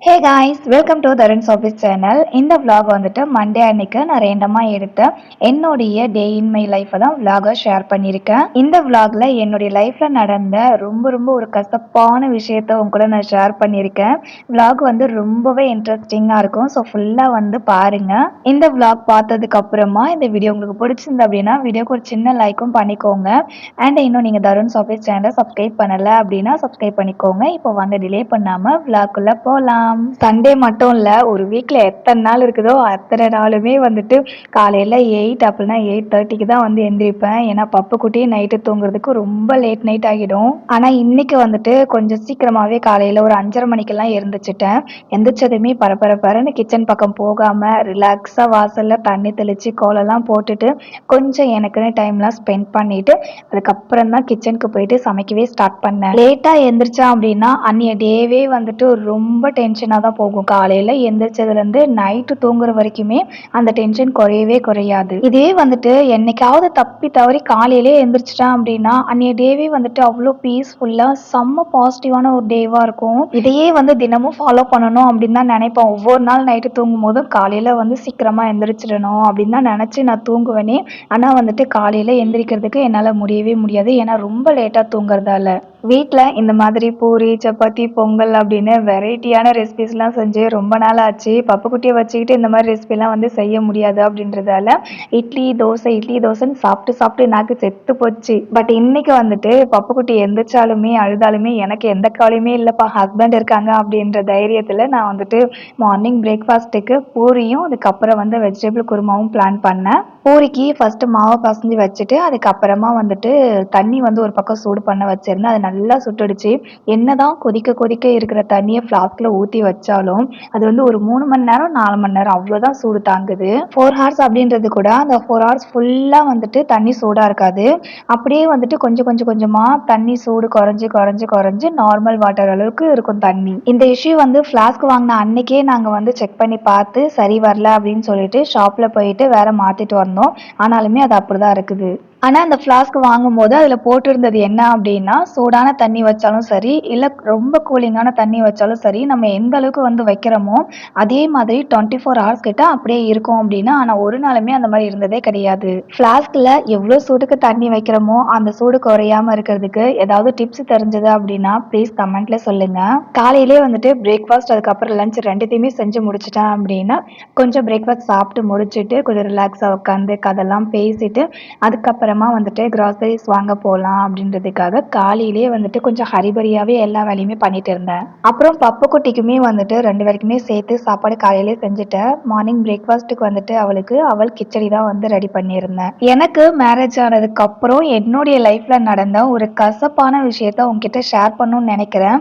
Hey guys, welcome to Tharun's office channel. இந்த vlog வந்துட்டு Monday அன்னைக்கு நான் ரேண்டமாக எடுத்த என்னுடைய டே இன் மை லைஃப்பை தான் vlog-ஆ ஷேர் பண்ணியிருக்கேன். இந்த vlog-ல என்னுடைய லைஃப்பில் நடந்த ரொம்ப ரொம்ப ஒரு கசப்பான விஷயத்த உங்க கூட நான் ஷேர் பண்ணியிருக்கேன். vlog வந்து ரொம்பவே இன்ட்ரெஸ்டிங்காக இருக்கும். ஸோ ஃபுல்லாக வந்து பாருங்க. இந்த vlog பார்த்ததுக்கு அப்புறமா இந்த வீடியோ உங்களுக்கு பிடிச்சிருந்து அப்படின்னா வீடியோக்கு ஒரு சின்ன லைக்கும் பண்ணிக்கோங்க. அண்ட் இன்னும் நீங்கள் தருண்ஸ் ஆஃபீஸ் சேனலை சப்ஸ்கிரைப் பண்ணலை அப்படின்னா சப்ஸ்கிரைப் பண்ணிக்கோங்க. இப்போ வாங்க டிலே பண்ணாமல் vlog-குள்ளே போகலாம். சண்டே மட்டும் இல்லை, ஒரு வீக்கில் எத்தனை நாள் இருக்குதோ அத்தனை நாளுமே வந்துட்டு காலையில் 8 அப்படின்னா 8:30க்கு தான் வந்து எந்திரிப்பேன். ஏன்னா பப்பு குட்டி நைட்டு தூங்குறதுக்கு ரொம்ப லேட் நைட் ஆகிடும். ஆனால் இன்னைக்கு வந்துட்டு கொஞ்சம் சீக்கிரமாகவே காலையில் ஒரு 5:30 மணிக்கெல்லாம் எழுந்திரிச்சிட்டேன். எந்திரிச்சதுமே பரபரன்னு கிச்சன் பக்கம் போகாமல் ரிலாக்ஸாக வாசலில் தண்ணி தெளித்து கோலம்லாம் போட்டுட்டு கொஞ்சம் எனக்குன்னு டைம்லாம் ஸ்பெண்ட் பண்ணிவிட்டு அதுக்கப்புறம் தான் கிச்சனுக்கு போயிட்டு சமைக்கவே ஸ்டார்ட் பண்ணேன். லேட்டாக எந்திரிச்சேன் அப்படின்னா அன்றைய டேவே வந்துட்டு ரொம்ப டென்ஷனாக தான் போகும். காலையில் எந்திரிச்சதுலேருந்து நைட்டு தூங்குற வரைக்குமே அந்த டென்ஷன் குறையவே குறையாது. இதே வந்துட்டு என்னைக்காவது தப்பி தவறி காலையிலே எந்திரிச்சிட்டேன் அப்படின்னா அன்றைய டேவே வந்துட்டு அவ்வளோ பீஸ்ஃபுல்லாக செம்ம பாசிட்டிவான ஒரு டேவாக இருக்கும். இதையே வந்து தினமும் ஃபாலோ பண்ணணும் அப்படின்னு தான் நினைப்பேன். ஒவ்வொரு நாள் நைட்டு தூங்கும் போதும் காலையில் வந்து சீக்கிரமாக எந்திரிச்சிடணும் அப்படின்னு தான் நினச்சி நான் தூங்குவேனே. ஆனால் வந்துட்டு காலையில் எந்திரிக்கிறதுக்கு என்னால் முடியவே முடியாது. ஏன்னா ரொம்ப லேட்டாக தூங்குறதால. வீட்டில் இந்த மாதிரி பூரி, சப்பாத்தி, பொங்கல் அப்படின்னு வெரைட்டியான ரெசிபிஸ்லாம் செஞ்சு ரொம்ப நாள் ஆச்சு. பப்புக்குட்டியை வச்சுக்கிட்டு இந்த மாதிரி ரெசிபிலாம் வந்து செய்ய முடியாது அப்படின்றதால இட்லி தோசைன்னு சாப்பிட்டு நாக்கு செத்து போச்சு. பட் இன்னைக்கு வந்துட்டு பப்புக்குட்டி எந்திரிச்சாலுமே அழுதாலுமே எனக்கு எந்த கவலையுமே இல்லைப்பா, ஹஸ்பண்ட் இருக்காங்க அப்படின்ற தைரியத்தில் நான் வந்துட்டு மார்னிங் பிரேக்ஃபாஸ்ட்டுக்கு பூரியும் அதுக்கப்புறம் வந்து வெஜிடபிள் குருமாவும் பிளான் பண்ணேன். பூரிக்கு ஃபஸ்ட்டு மாவை பசஞ்சு வச்சுட்டு அதுக்கப்புறமா வந்துட்டு தண்ணி வந்து ஒரு பக்கம் சூடு பண்ண வச்சுருந்தேன். அது நல்லா சுட்டுடுச்சு. என்னதான் கொதிக்க இருக்கிற தண்ணியை ஃப்ளாஸ்கில் ஊற்றி வச்சாலும் அது வந்து ஒரு 3 மணி நேரம் 4 மணி நேரம் அவ்வளோதான் சூடு தாங்குது. 4 ஹவர்ஸ் அப்படின்றது கூட அந்த 4 ஹவர்ஸ் ஃபுல்லாக வந்துட்டு தண்ணி சூடாக இருக்காது. அப்படியே வந்துட்டு கொஞ்சமாக தண்ணி சூடு குறைஞ்சு நார்மல் வாட்டர் அளவுக்கு இருக்கும் தண்ணி. இந்த இஷ்யூ வந்து ஃப்ளாஸ்க் வாங்கின அன்னைக்கே நாங்கள் வந்து செக் பண்ணி பார்த்து சரி வரல அப்படின்னு சொல்லிட்டு ஷாப்பில் போயிட்டு வேற மாற்றிட்டு வந்தோம். ஆனாலுமே அது அப்படி தான் இருக்குது. ஆனால் அந்த ஃப்ளாஸ்க் வாங்கும்போது அதில் போட்டிருந்தது என்ன அப்படின்னா, சூடான தண்ணி வச்சாலும் சரி இல்லை ரொம்ப கூலிங்கான தண்ணி வச்சாலும் சரி நம்ம எந்த அளவுக்கு வந்து வைக்கிறோமோ அதே மாதிரி 24 ஹவர்ஸ் கிட்ட அப்படியே இருக்கும் அப்படின்னு. ஆனால் ஒரு நாளுமே அந்த மாதிரி இருந்ததே கிடையாது. ஃப்ளாஸ்கில் எவ்வளோ சூடுக்கு தண்ணி வைக்கிறோமோ அந்த சூடு குறையாமல் இருக்கிறதுக்கு ஏதாவது டிப்ஸ் தெரிஞ்சது அப்படின்னா ப்ளீஸ் கமெண்ட்ல சொல்லுங்கள். காலையிலே வந்துட்டு பிரேக்ஃபாஸ்ட் அதுக்கப்புறம் லஞ்ச் ரெண்டுத்தையுமே செஞ்சு முடிச்சிட்டேன் அப்படின்னா கொஞ்சம் பிரேக்ஃபாஸ்ட் சாப்பிட்டு முடிச்சுட்டு கொஞ்சம் ரிலாக்ஸாக உட்காந்து கதெல்லாம் பேசிட்டு அதுக்கப்புறமா வந்துட்டு கிராசரிஸ் வாங்க போகலாம் அப்படின்றதுக்காக காலையிலேயே வந்துட்டு கொஞ்சம் ஹரிபரியாகவே எல்லா வேலையுமே பண்ணிட்டு இருந்தேன். அப்புறம் பப்பு குட்டிக்குமே வந்துட்டு 2 பேருக்குமே சேர்த்து சாப்பாடு காலையிலே செஞ்சுட்டேன். மார்னிங் பிரேக்ஃபாஸ்ட்டுக்கு வந்துட்டு அவள் கிச்சடி தான் வந்து ரெடி பண்ணியிருந்தேன். எனக்கு மேரேஜ் ஆனதுக்கு அப்புறம் என்னுடைய லைஃப்பில் நடந்த ஒரு கசப்பான விஷயத்த உங்ககிட்ட ஷேர் பண்ணணும்னு நினைக்கிறேன்.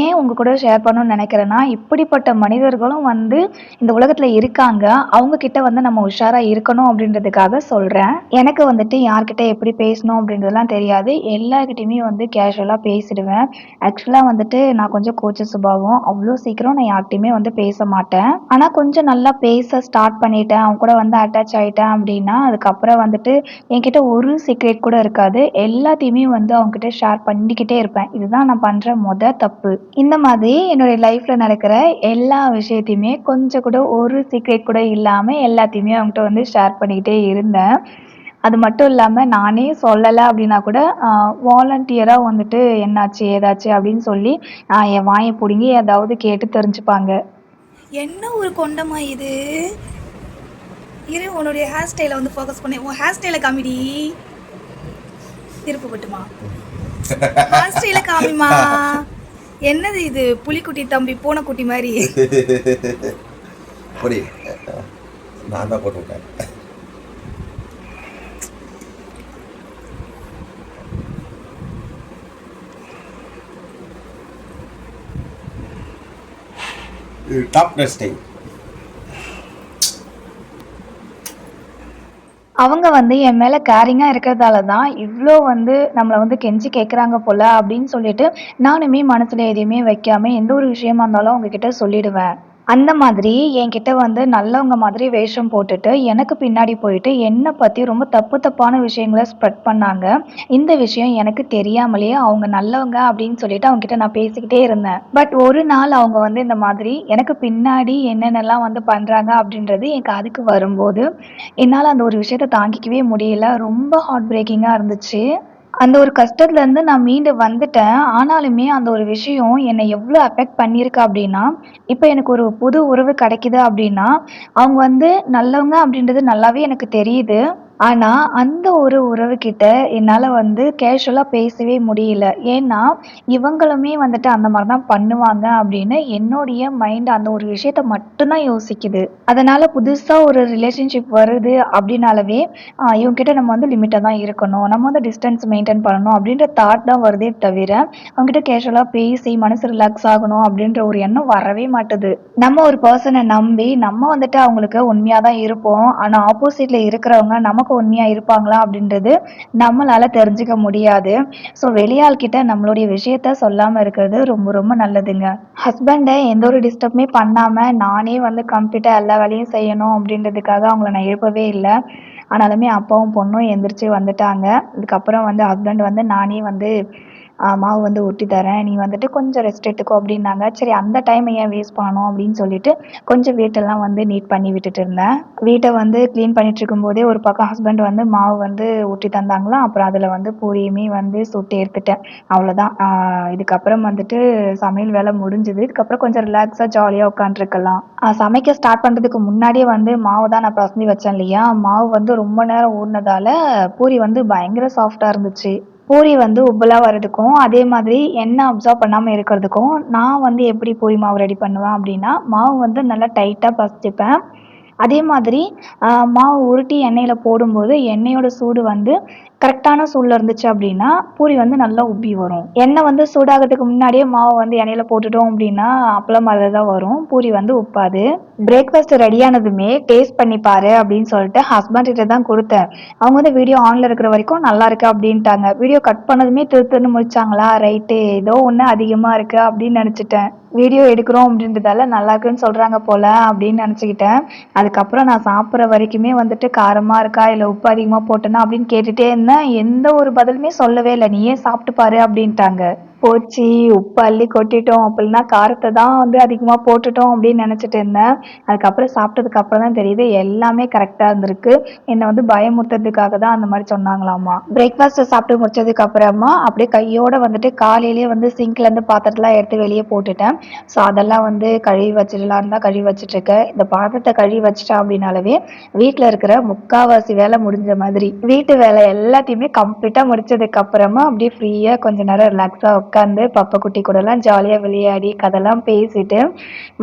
ஏன் உங்க கூட ஷேர் பண்ணணும்னு நினைக்கிறேன்னா இப்படிப்பட்ட மனிதர்களும் வந்து இந்த உலகத்தில் இருக்காங்க. அவங்க கிட்ட வந்து நம்ம உஷாராக இருக்கணும் அப்படின்றதுக்காக சொல்கிறேன். எனக்கு வந்துட்டு யார்கிட்ட எப்படி பேசணும் அப்படின்றதுலாம் தெரியாது. எல்லார்கிட்டையுமே வந்து கேஷுவலாக பேசிடுவேன். ஆக்சுவலாக வந்துட்டு நான் கொஞ்சம் கூச்ச சுபாவம். அவ்வளோ சீக்கிரம் நான் யார்கிட்டையுமே வந்து பேச மாட்டேன். ஆனால் கொஞ்சம் நல்லா பேச ஸ்டார்ட் பண்ணிட்டேன், அவங்க கூட வந்து அட்டாச் ஆகிட்டேன் அப்படின்னா அதுக்கப்புறம் வந்துட்டு என்கிட்ட ஒரு சீக்ரெட் கூட இருக்காது. எல்லாத்தையுமே வந்து அவங்ககிட்ட ஷேர் பண்ணிக்கிட்டே இருப்பேன். இதுதான் நான் பண்ணுற தப்பு. இந்த மாதிரி என்னுடைய லைஃப்பில் நடக்கிற எல்லா விஷயத்தையுமே கொஞ்சம் கூட ஒரு சீக்ரெட் கூட இல்லாமல் எல்லாத்தையுமே அவங்ககிட்ட வந்து ஷேர் பண்ணிக்கிட்டே இருந்தேன். அது மட்டும் இல்லாமல் நானே சொல்லலை அப்படின்னா கூட வாலண்டியராக வந்துட்டு என்னாச்சு ஏதாச்சு அப்படின்னு சொல்லி என் வாயை பிடுங்கி ஏதாவது கேட்டு தெரிஞ்சுப்பாங்க. என்ன ஒரு கொண்டமா இது? இரு, உன்னுடைய ஹேர் ஸ்டைலை வந்து ஃபோக்கஸ் பண்ணி உன் ஹேர் ஸ்டைலை காமிடி. திருப்பு பட்டுமா? ஹேர் ஸ்டைலை காமிமா. என்னது இது? புலிக்குட்டி தம்பி பூனைக்குட்டி மாதிரி. நான் தான் போட்டு விட்டேன். Top testing. அவங்க வந்து என் மேலே கேரிங்காக இருக்கிறதால தான் இவ்வளோ வந்து நம்மளை வந்து கெஞ்சி கேட்குறாங்க போல் அப்படின்னு சொல்லிட்டு நானுமே மனசில் எதையுமே வைக்காமல் எந்த ஒரு விஷயமா இருந்தாலும் அவங்கக்கிட்ட சொல்லிடுவேன். அந்த மாதிரி என்கிட்ட வந்து நல்லவங்க மாதிரி வேஷம் போட்டுட்டு, எனக்கு பின்னாடி போயிட்டு, என்ன பத்தி ரொம்ப தப்பு தப்பான விஷயங்கள ஸ்ப்ரெட் பண்ணாங்க. இந்த விஷயம் எனக்கு தெரியாமலேயே அவங்க நல்லவங்க அப்படின்னு சொல்லிட்டு அவங்ககிட்ட நான் பேசிக்கிட்டே இருந்தேன். பட் ஒரு நாள் அவங்க வந்து இந்த மாதிரி எனக்கு பின்னாடி என்னென்னலாம் வந்து பண்றாங்க அப்படின்றது என் காதுக்கு வரும்போது, என்னால அந்த ஒரு விஷயத்த தாங்கிக்கவே முடியல. ரொம்ப ஹார்ட் பிரேக்கிங்கா இருந்துச்சு. அந்த ஒரு கஷ்டத்துலருந்து நான் மீண்டு வந்துட்டேன். ஆனாலுமே அந்த ஒரு விஷயம் என்ன எவ்ளோ அஃபெக்ட் பண்ணியிருக்கு அப்டின்னா, இப்ப எனக்கு ஒரு புது உறவு கிடைக்குது அப்டின்னா, அவங்க வந்து நல்லவங்க அப்டின்றது நல்லாவே எனக்கு தெரியுது. ஆனா, அந்த ஒரு உறவுகிட்ட என்னால வந்து கேஷுவலா பேசவே முடியல. ஏன்னா, இவங்களுமே வந்துட்டு அந்த மாரி தான் பண்ணுவாங்க அப்டின்னு என்னுடைய மைண்ட் அந்த ஒரு விஷயத்த மட்டும் தான் யோசிக்குது. அதனால புதுசா ஒரு ரிலேஷன்ஷிப் வருது அப்டின்னாலவே, இவங்ககிட்ட நம்ம வந்து லிமிட்டா தான் இருக்கணும். நம்ம வந்து டிஸ்டன்ஸ் மெயின்டெயின் பண்ணணும் அப்டின்ற தாட் தான் வருதே தவிர, அவங்ககிட்ட கேஷுவலா பேசி மனசு ரிலாக்ஸ் ஆகணும் அப்டின்ற ஒரு எண்ணம் வரவே மாட்டுது. நம்ம ஒரு பெர்சன நம்பி நம்ம வந்துட்டு அவங்களுக்கு உண்மையா தான் இருப்போம். ஆனா, ஆப்போசிட்ல இருக்கிறவங்க நமக்கு உண்மையா இருப்பாங்களா அப்டின்றது நம்மளால தெரிஞ்சுக்க முடியாது. ஸோ வெளியாள் கிட்ட நம்மளுடைய விஷயத்த சொல்லாம இருக்கிறது ரொம்ப ரொம்ப நல்லதுங்க. ஹஸ்பண்ட எந்த ஒரு டிஸ்டர்புமே பண்ணாம நானே வந்து கம்ப்ளீட்டா எல்லா வேலையும் செய்யணும் அப்டின்றதுக்காக அவங்கள நான் எழுப்பவே இல்ல. ஆனாலுமே அப்பாவும் பொண்ணும் எந்திரிச்சு வந்துட்டாங்க. இதுக்கப்புறம் வந்து ஹஸ்பண்ட் வந்து நானே வந்து மாவு வந்து உருட்டி தரேன். நீ வந்துட்டு கொஞ்சம் ரெஸ்ட் எடுத்துக்கோ அப்டின்னாங்க. சரி அந்த டைம ஏன் வேஸ்ட் பண்ணணும் அப்டின்னு சொல்லிட்டு கொஞ்சம் வீட்டெல்லாம் வந்து நீட் பண்ணி விட்டுட்டு இருந்தேன். வீட்ட வந்து கிளீன் பண்ணிட்டுருக்கும்போதே ஒரு பக்கம் ஹஸ்பண்ட் வந்து மாவு வந்து ஊட்டி தந்தாங்களா, அப்புறம் அதில வந்து பூரியுமே வந்து சுட்டு எடுத்துட்டேன். அவ்வளோதான். இதுக்கப்புறம் வந்துட்டு சமையல் வேலை முடிஞ்சுது. இதுக்கப்புறம் கொஞ்சம் ரிலாக்ஸா ஜாலியா உட்காந்துருக்கலாம். சமைக்க ஸ்டார்ட் பண்றதுக்கு முன்னாடியே வந்து மாவு தான் நான் பெசஞ்சு வச்சேன் இல்லையா, மாவு வந்து ரொம்ப நேரம் ஊறுனதால பூரி வந்து பயங்கர சாஃப்ட்டா இருந்துச்சு. பூரி வந்து உப்பலா வரதுக்கும், அதே மாதிரி எண்ணெய் அப்சார்ப் பண்ணாம இருக்கிறதுக்கும், நான் வந்து எப்படி பூரி மாவு ரெடி பண்ணுவேன் அப்படின்னா, மாவு வந்து நல்லா டைட்டா பெசஞ்சுப்பேன். அதே மாதிரி மாவு உருட்டி எண்ணெயில போடும்போது, எண்ணெயோட சூடு வந்து கரெக்டான சூடுல இருந்துச்சு அப்படின்னா, பூரி வந்து நல்லா உப்பி வரும். எண்ணெய் வந்து சூடாகறதுக்கு முன்னாடியே மாவு வந்து எண்ணெயில போட்டுட்டோம் அப்படின்னா, அப்பளம் மாதிரி தான் வரும். பூரி வந்து உப்பாது. பிரேக்ஃபாஸ்ட் ரெடியானதுமே டேஸ்ட் பண்ணி பாரு அப்படின்னு சொல்லிட்டு ஹஸ்பண்ட் கிட்ட தான் குடுத்தேன். அவங்க வந்து வீடியோ ஆன்ல இருக்கிற வரைக்கும் நல்லா இருக்கு அப்படின்ட்டாங்க. வீடியோ கட் பண்ணதுமே திரு திருன்னு முழிச்சாங்களா, ரைட்டு ஏதோ ஒண்ணு அதிகமா இருக்கு அப்படின்னு நெனச்சுட்டேன். வீடியோ எடுக்கிறோம் அப்படின்றதால நல்லா இருக்குன்னு சொல்றாங்க போல அப்படின்னு நெனச்சுக்கிட்டேன். அதுக்கப்புறம் நான் சாப்பிடுற வரைக்குமே வந்துட்டு காரமா இருக்கா, இல்ல உப்பு அதிகமா போட்டேனா அப்படின்னு கேட்டுட்டே இருந்தேன். எந்த ஒரு பதிலுமே சொல்லவே இல்ல. நீயே சாப்பிட்டு பாரு அப்படின்ட்டாங்க. போச்சு, உப்பு அள்ளி கொட்டிட்டோம். அப்படின்னா காரத்த தான் வந்து அதிகமா போட்டுட்டோம் அப்படின்னு நெனச்சுட்டு இருந்தேன். அதுக்கப்புறம் சாப்பிட்டதுக்கு அப்புறம் தான் தெரியுது எல்லாமே கரெக்ட்டா இருந்திருக்கு. என்ன வந்து பயமுறுத்துறதுக்காக தான் அந்த மாரி சொன்னாங்களாமா. பிரேக்ஃபாஸ்ட் சாப்பிட்டு முடிச்சதுக்கு அப்புறமா அப்படியே கையோட வந்துட்டு காலையிலேயே வந்து சிங்க்ல இருந்து பாத்திரத்தலாம் எடுத்து வெளிய போட்டுட்டேன். ஸோ அதெல்லாம் வந்து கழுவி வச்சிடலான்னு தான் கழுவி வச்சுட்டுருக்கேன். இந்த பாத்திரத்த கழுவி வச்சுட்டேன் அப்படின்னாலவே வீட்ல இருக்கிற முக்காவாசி வேலை முடிஞ்ச மாதிரி. வீட்டு வேலை எல்லாத்தையுமே கம்ப்ளீட்டா முடிச்சதுக்கு அப்புறமா அப்படியே ஃப்ரீயா கொஞ்ச நேரம் ரிலாக்ஸா உட்காந்து பப்ப குட்டி கூடலாம் ஜாலியா விளையாடி கதைலாம் பேசிட்டு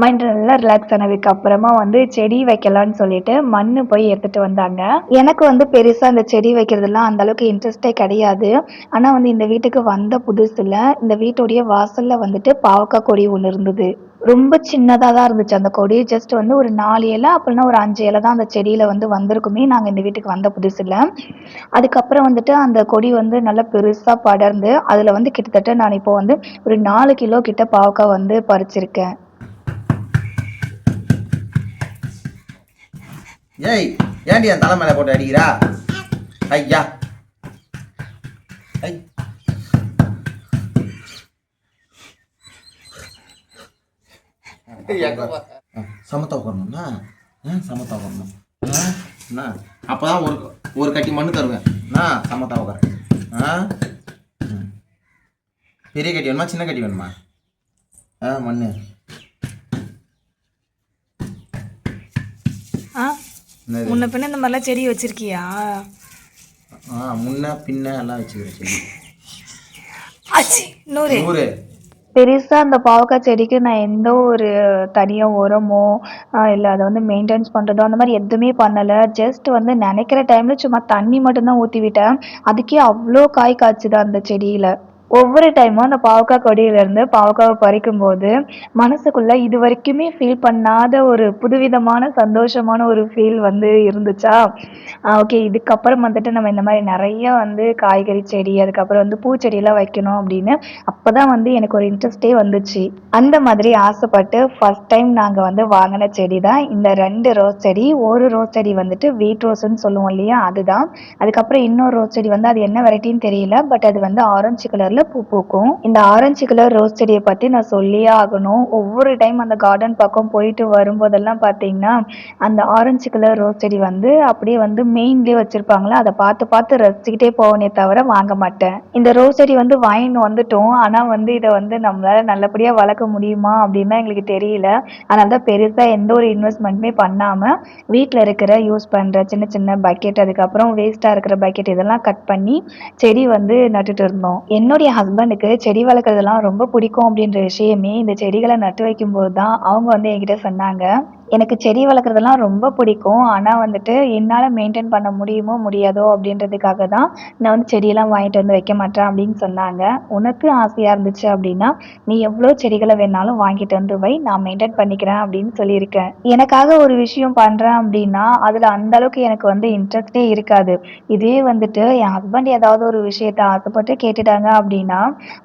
மைண்ட் நல்லா ரிலாக்ஸ் ஆனதுக்கு அப்புறமா வந்து செடி வைக்கலாம்னு சொல்லிட்டு மண்ணு போய் எடுத்துட்டு வந்தாங்க. எனக்கு வந்து பெருசா இந்த செடி வைக்கிறதுலாம் அந்த அளவுக்கு இன்ட்ரெஸ்டே கிடையாது. ஆனா வந்து இந்த வீட்டுக்கு வந்த புதுசுல இந்த வீட்டுடைய வாசல்ல வந்துட்டு பாவக்காய் கொடி ஒண்ணு இருந்தது. ரொம்ப சின்னதா தான் இருந்துச்சு அந்த கொடி. ஜஸ்ட் வந்து ஒரு 4 இலை அப்படீன்னா ஒரு 5 இலை தான் அந்த செடியில வந்து வந்திருக்குமே நாங்க இந்த வீட்டுக்கு வந்த புதுசுல. அதுக்கப்புறம் வந்துட்டு அந்த கொடி வந்து நல்லா பெருசா படர்ந்து, அதுல வந்து கிட்டத்தட்ட நான் இப்போ வந்து ஒரு 4 கிலோ கிட்ட பாவக்காய் வந்து பறிச்சிருக்கேன். ஏய், ஏன்டி என் தலை மேலே போட்டு அடிக்கிறா? ஐயா, ஐ, சமத்தா உட்காரணும்னா சமத்தா உட்காரணும். என்ன அப்போ தான் ஒரு கட்டி மண்ணு தருவேன். நான் சமத்தா உட்காரேன். பெரிய கட்டி வேணுமா சின்ன கட்டி வேணுமா? மண்ணு முன்ன பின்ன இந்த மாதிரிலாம் செடி வச்சிருக்கியா? முன்ன பின்ன எல்லாம் வச்சுக்கிறேன் செடி. ஆச்சி நூறு. பெருசா அந்த பாவக்காய் செடிக்கு நான் எந்த ஒரு தனியா உரமோ, இல்ல அத வந்து மெயின்டெனன்ஸ் பண்றதோ அந்த மாரி எதுவுமே பண்ணல. ஜஸ்ட் வந்து நெனைக்கிற டைம்ல சும்மா தண்ணி மட்டும் தான் ஊத்தி விட்டேன். அதுக்கே அவ்ளோ காய் காய்ச்சுது அந்த செடியில. ஒவ்வொரு டைமும் அந்த பாவக்காய் கொடியிலேருந்து பாவக்காவ பறிக்கும்போது, மனசுக்குள்ள இதுவரைக்குமே ஃபீல் பண்ணாத ஒரு புதுவிதமான சந்தோஷமான ஒரு ஃபீல் வந்து இருந்துச்சா, ஓகே இதுக்கப்புறம் வந்துட்டு நம்ம இந்த மாரி நெறைய வந்து காய்கறி செடி, அதுக்கப்புறம் வந்து பூச்செடிலாம் வைக்கணும் அப்படின்னு, அப்பதான் வந்து எனக்கு ஒரு இன்ட்ரெஸ்ட்டே வந்துச்சு. அந்த மாதிரி ஆசைப்பட்டு ஃபர்ஸ்ட் டைம் நாங்க வந்து வாங்குன செடி தான் இந்த 2 ரோஸ் செடி. ஒரு ரோஸ் செடி வந்துட்டு வீட் ரோஸ்ன்னு சொல்லுவோம் இல்லையா? அதுதான். அதுக்கப்புறம் இன்னொரு ரோஸ் செடி வந்து அது என்ன வெரைட்டின்னு தெரியல. பட் அது வந்து ஆரஞ்சு கலர்ல பூ பூக்கும். இந்த ஆரஞ்சு கலர் ரோஸ் செடிய பத்தி நான் சொல்லியே ஆகணும். ஒவ்வொரு டைம் அந்த கார்டன் பக்கம் போயிட்டு வரும்போதெல்லாம் பார்த்தீங்கன்னா, அந்த ஆரஞ்சு கலர் ரோஸ் செடி வந்து அப்படியே வந்து மெயின்லயே வச்சிருப்பாங்களா, அத பார்த்து பார்த்து ரசிச்சுக்கிட்டே போவேனே தவிர வாங்க மாட்டேன். இந்த ரோஸ் செடி வந்து வாங்கின்னு வந்துட்டோம். ஆனா வந்து இத வந்து நம்மளால நல்லபடியா வளர்க்க முடியுமா அப்படின்னு தான் எங்களுக்கு தெரியல. அதனால தான் பெருசா எந்த ஒரு இன்வெஸ்ட்மென்ட்டுமே பண்ணாம, வீட்ல இருக்கிற யூஸ் பண்ற சின்ன சின்ன பக்கெட், அதுக்கப்புறம் வேஸ்ட்டா இருக்கிற பக்கெட் இதெல்லாம் கட் பண்ணி செடி வந்து நட்டுட்டு இருந்தோம். என்னுடைய ஹஸ்பண்டுக்கு செடி வளர்க்குறதெல்லாம் ரொம்ப பிடிக்கும் அப்படின்ற விஷயமே இந்த செடிகள நட்டு வைக்கும்போது தான் அவங்க வந்து என்கிட்ட சொன்னாங்க. எனக்கு செடி வளர்க்குறதெல்லாம் ரொம்ப பிடிக்கும். ஆனா வந்துட்டு என்னால மெயின்டெயின் பண்ண முடியுமோ, முடியாதோ அப்படின்றதுக்காக தான் நான் வந்து செடியெல்லாம் வாங்கிட்டு வந்து வைக்க மாட்டேன் அப்படின்னு சொன்னாங்க. உனக்கு ஆசையா இருந்துச்சு அப்படின்னா, நீ எவ்வளோ செடிகள வேணாலும் வாங்கிட்டு வந்து வை. நான் மெயின்டெயின் பண்ணிக்கிறேன் அப்படின்னு சொல்லியிருக்கேன். எனக்காக ஒரு விஷயம் பண்றேன் அப்படின்னா, அதுல அந்த அளவுக்கு எனக்கு வந்து இன்ட்ரெஸ்ட்டே இருக்காது. இதே வந்துட்டு என் ஹஸ்பண்ட் ஏதாவது ஒரு விஷயத்த ஆசைப்பட்டு கேட்டுட்டாங்க அப்படின்னா,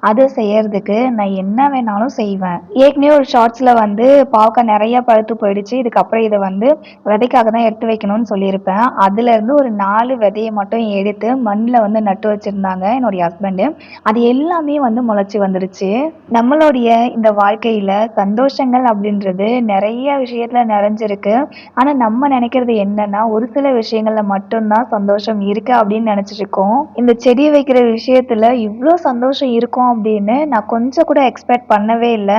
அத செய்யறதுக்கு நான் என்ன வேணாலும் செய்வேன். ஏற்கனவே ஒரு ஷார்ட்ஸ்ல வந்து பாவக்காய் நெறைய பழுத்து போயிடுச்சு. இதுக்கப்புறம் இத வந்து விதைக்காக தான் எடுத்து வைக்கணும்னு சொல்லியிருப்பேன். அதுலேருந்து ஒரு 4 விதைய மட்டும் எடுத்து மண்ணுல வந்து நட்டு வச்சிருந்தாங்க என்னுடைய ஹஸ்பண்டு. அது எல்லாமே வந்து முளைச்சு வந்துருச்சு. நம்மளுடைய இந்த வாழ்க்கையில சந்தோஷங்கள் அப்படின்றது நெறைய விஷயத்துல நிறைஞ்சிருக்கு. ஆனா நம்ம நினைக்கிறது என்னன்னா, ஒரு சில விஷயங்கள்ல மட்டும் தான் சந்தோஷம் இருக்கு அப்படின்னு நினைச்சிட்டு இருக்கோம். இந்த செடி வைக்கிற விஷயத்துல இவ்ளோ சந்தோஷம் இருக்கும் அப்படின்னு நான் கொஞ்சம் கூட எக்ஸ்பெக்ட் பண்ணவே இல்ல.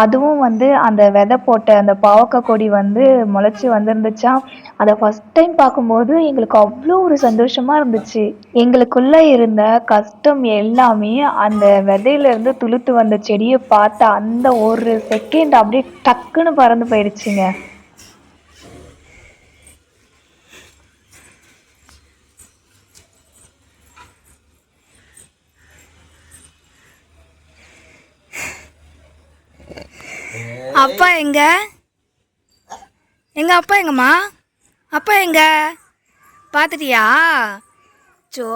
அதுவும் வந்து அந்த விதை போட்ட அந்த பாவக்காய் கொடி வந்து முளைச்சு வந்திருந்துச்சா, அத ஃபர்ஸ்ட் டைம் பார்க்கும்போது எங்களுக்கு அவ்ளோ ஒரு சந்தோஷமா இருந்துச்சு. எங்களுக்குள்ள இருந்த கஷ்டம் எல்லாமே அந்த விதையில இருந்து துளுத்து வந்த செடிய பார்த்த அந்த ஒரு செகண்ட் அப்படியே டக்குன்னு பறந்து போயிடுச்சுங்க. அப்பா எங்க? எங்க அப்பா எங்கம்மா? அப்பா எங்க? பார்த்துட்டியா? சோ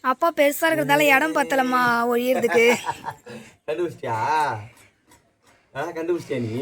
அப்பா பெருசா இருக்கிறதால இடம் பத்தலம்மா ஒழியறதுக்கு. கண்டுபிடிச்சிட்டியா? கண்டுபிடிச்சிட்டியா நீ?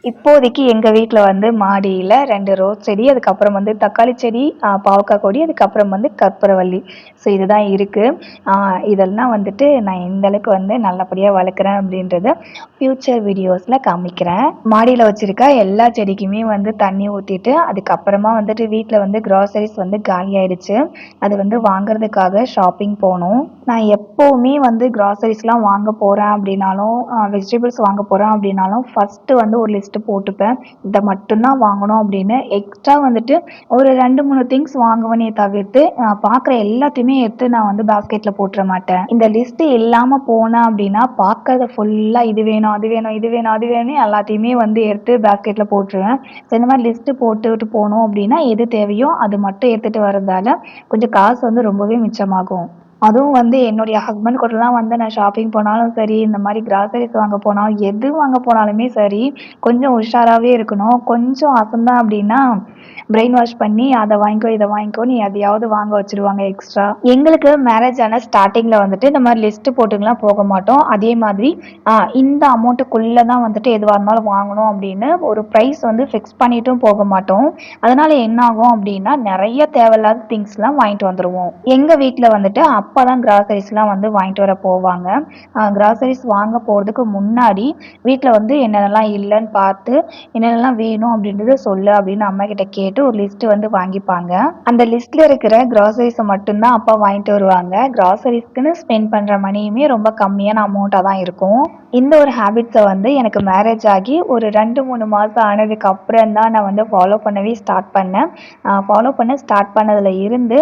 இப்போதைக்கு எங்க வீட்ல வந்து மாடியில 2 ரோஸ் செடி, அதுக்கப்புறம் வந்து தக்காளி செடி, பாவக்காய் கொடி, அதுக்கப்புறம் வந்து கற்பூரவள்ளி. ஸோ இதுதான் இருக்கு. அ இதெல்லாம் வந்துட்டு நான் எந்த அளவுக்கு வந்து நல்லபடியா வளர்க்குறேன் அப்படின்றத ஃப்யூச்சர் வீடியோஸ்ல காமிக்கிறேன். மாடியில வச்சிருக்க எல்லா செடிக்குமே வந்து தண்ணி ஊத்திட்டு, அதுக்கப்புறமா வந்துட்டு வீட்ல வந்து கிராசரிஸ் வந்து காலியாயிடுச்சு. அது வந்து வாங்குறதுக்காக ஷாப்பிங் போனோம். நான் எப்பவுமே வந்து கிராசரிஸ்லாம் வாங்க போறேன் அப்படின்னாலும், வெஜிடபிள்ஸ் வாங்க போறேன் அப்படின்னாலும், ஃபர்ஸ்ட்டு வந்து ஒரு லிஸ்ட் போட்டுப்பேன். இத மட்டும் தான் வாங்கணும் அப்படின்னு. எக்ஸ்ட்ரா வந்துட்டு ஒரு 2, 3 திங்ஸ் வாங்குவேனே தவிர்த்து, பார்க்குற எல்லாத்தையுமே எடுத்து நான் வந்து பாஸ்கெட்ல போட்டுற மாட்டேன். இந்த லிஸ்ட் இல்லாம போனேன் அப்படின்னா, பார்க்கறத ஃபுல்லா இது வேணும், அது வேணும், இது வேணும், அது வேணும்னு எல்லாத்தையுமே வந்து எடுத்து பாஸ்கெட்ல போட்டுருவேன். ஸோ இந்த மாரி லிஸ்ட் போட்டுட்டு போனோம் அப்படின்னா, எது தேவையோ அது மட்டும் எடுத்துட்டு வரதால, கொஞ்சம் காசு வந்து ரொம்பவே மிச்சமாகும். அதுவும் வந்து என்னுடைய ஹஸ்பண்ட் கூடலாம் வந்து நான் ஷாப்பிங் போனாலும் சரி, இந்த மாரி கிராசரிஸ் வாங்க போனாலும், எது வாங்க போனாலுமே சரி, கொஞ்சம் உஷாராவே இருக்கணும். கொஞ்சம் அசந்தேன் அப்படின்னா, பிரெயின் வாஷ் பண்ணி அத வாங்கிக்கோ, இத வாங்கிக்கோன்னு எதையாவது வாங்க வச்சுருவாங்க எக்ஸ்ட்ரா. எங்களுக்கு மேரேஜ் ஆன ஸ்டார்ட்டிங்ல வந்துட்டு இந்த மாரி லிஸ்ட் போட்டுலாம் போக மாட்டோம். அதே மாதிரி இந்த அமௌண்ட்டுக்குள்ள தான் வந்துட்டு எதுவா இருந்தாலும் வாங்கணும் அப்படின்னு ஒரு பிரைஸ் வந்து ஃபிக்ஸ் பண்ணிட்டும் போக மாட்டோம். அதனால என்ன ஆகும் அப்படின்னா, நெறைய தேவையில்லாத திங்ஸ்லாம் வாங்கிட்டு வந்துருவோம். எங்க வீட்ல வந்துட்டு அப்பா தான் கிராசரிஸ்லாம் வந்து வாங்கிட்டு வர போவாங்க. கிராசரிஸ் வாங்க போறதுக்கு முன்னாடி வீட்ல வந்து என்னென்னலாம் இல்லன்னு பார்த்து, என்னென்னலாம் வேணும் அப்படின்றத சொல்லு அப்படின்னு அம்மாகிட்ட கேட்டு ஒரு லிஸ்ட் வந்து வாங்கிப்பாங்க. அந்த லிஸ்ட்ல இருக்கிற கிராசரிஸ மட்டும் தான் அப்பா வாங்கிட்டு வருவாங்க. கிராசரிஸ்க்குன்னு ஸ்பெண்ட் பண்ற மணியுமே ரொம்ப கம்மியான அமௌண்ட்டா தான் இருக்கும். இந்த ஒரு ஹேபிட்ஸ வந்து எனக்கு மேரேஜ் ஆகி ஒரு 2, 3 மாசம் ஆனதுக்கு அப்புறம் தான் நான் வந்து ஃபாலோ பண்ணவே ஸ்டார்ட் பண்ணேன். ஃபாலோ பண்ண ஸ்டார்ட் பண்ணதுல இருந்து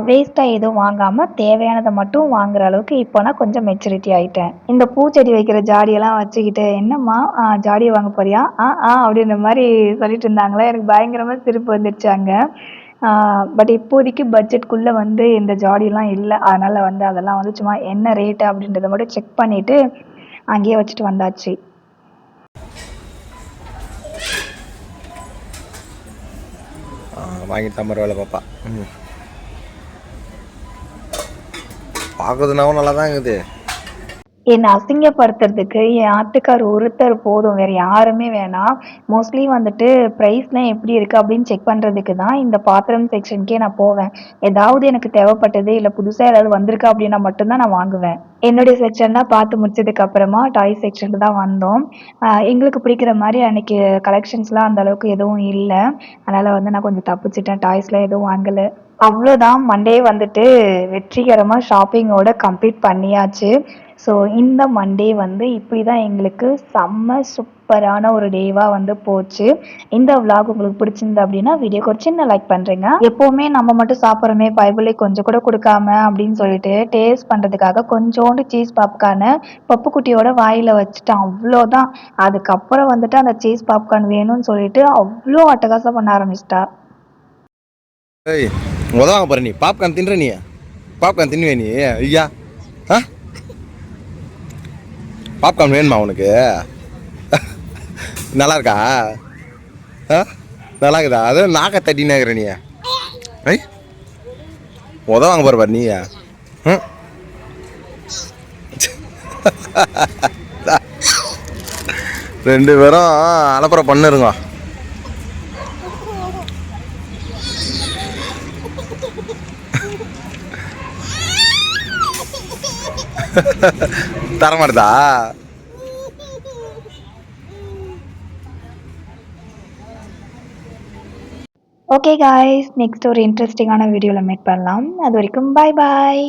வேஸ்ட்டா எதுவும் வாங்காம தேவையானத மட்டும் வாங்குற அளவுக்கு இப்போ நான் கொஞ்சம் மெச்சூரிட்டி ஆயிட்டேன். இந்த பூச்செடி வைக்கிற ஜாடியெல்லாம் வச்சுக்கிட்டு, "என்னம்மா ஜாடி வாங்க போறியா?" அப்படின்ற மாரி சொல்லிட்டு இருந்தாங்களா, எனக்கு பயங்கரமா சிரிப்பு வந்துருச்சு அங்க. பட் இப்போதைக்கு பட்ஜெட்குள்ளே வந்து இந்த ஜாடிலாம் இல்லை. அதனால் வந்து அதெல்லாம் வந்து சும்மா என்ன ரேட்டு அப்படின்றத மட்டும் செக் பண்ணிவிட்டு அங்கேயே வச்சுட்டு வந்தாச்சு. வாங்கிட்டு தான் வேலை பாப்பா. பார்க்குறதுனாவும் நல்லா தான் இருக்குது. என்னை அசிங்கப்படுத்துறதுக்கு என் ஆத்துக்கார் ஒருத்தர் போதும், வேறு யாருமே வேணாம். மோஸ்ட்லி வந்துட்டு ப்ரைஸ்லாம் எப்படி இருக்குது அப்படின்னு செக் பண்ணுறதுக்கு தான் இந்த பாத்திரம் செக்ஷனுக்கே நான் போவேன். ஏதாவது எனக்கு தேவைப்பட்டது இல்லை புதுசாக ஏதாவது வந்திருக்கா அப்படின்னா மட்டும்தான் நான் வாங்குவேன். என்னுடைய செக்ஷன்லாம் பார்த்து முடிச்சதுக்கு அப்புறமா டாய் செக்ஷனுக்கு தான் வந்தோம். எங்களுக்கு பிடிக்கிற மாதிரி அன்னைக்கு கலெக்ஷன்ஸ்லாம் அந்த அளவுக்கு எதுவும் இல்லை. அதனால் வந்து நான் கொஞ்சம் தப்பிச்சிட்டேன், டாய்ஸ்லாம் எதுவும் வாங்கலை. அவ்வளோதான், மண்டே வந்துட்டு வெற்றிகரமாக ஷாப்பிங்கோட கம்ப்ளீட் பண்ணியாச்சு. ஸோ இந்த மண்டே வந்து இப்படி தான் எங்களுக்கு செம்ம சூப்பரான ஒரு டேவாக வந்து போச்சு. இந்த விலாக் உங்களுக்கு பிடிச்சிருந்து அப்படின்னா வீடியோக்கு ஒரு சின்ன லைக் பண்ணுறேங்க. எப்போவுமே நம்ம மட்டும் சாப்பிட்றோமே பைபிளை கொஞ்சம் கூட கொடுக்காம அப்படின்னு சொல்லிட்டு டேஸ்ட் பண்ணுறதுக்காக கொஞ்சோண்டு சீஸ் பாப்கார்னு பப்புக்குட்டியோட வாயில் வச்சுட்டேன். அவ்வளோதான். அதுக்கப்புறம் வந்துட்டு அந்த சீஸ் பாப்கார்ன் வேணும்னு சொல்லிட்டு அவ்வளோ அட்டகாசம் பண்ண ஆரம்பிச்சிட்டா. ஏய் உதவாங்க பாரு, நீ பாப்கார்ன் தின்ற, நீ பாப்கார்ன் தின்னுவே நீ? ஐயா பாப்கார்ன் வேணுமா உனக்கு? நல்லா இருக்கா? நல்லா இருக்குதா? அது நாக்க தட்டினாக்குற நீ. ஐ உதவாங்க பாரு நீ. ரெண்டு பேரும் அலப்புறம் பண்ணிருங்க. தரமாட்டதா? ஓகே காய்ஸ், நெக்ஸ்ட் ஒரு இன்ட்ரெஸ்டிங்கான வீடியோவில் மீட் பண்ணலாம். அது வரைக்கும் பாய் பாய்.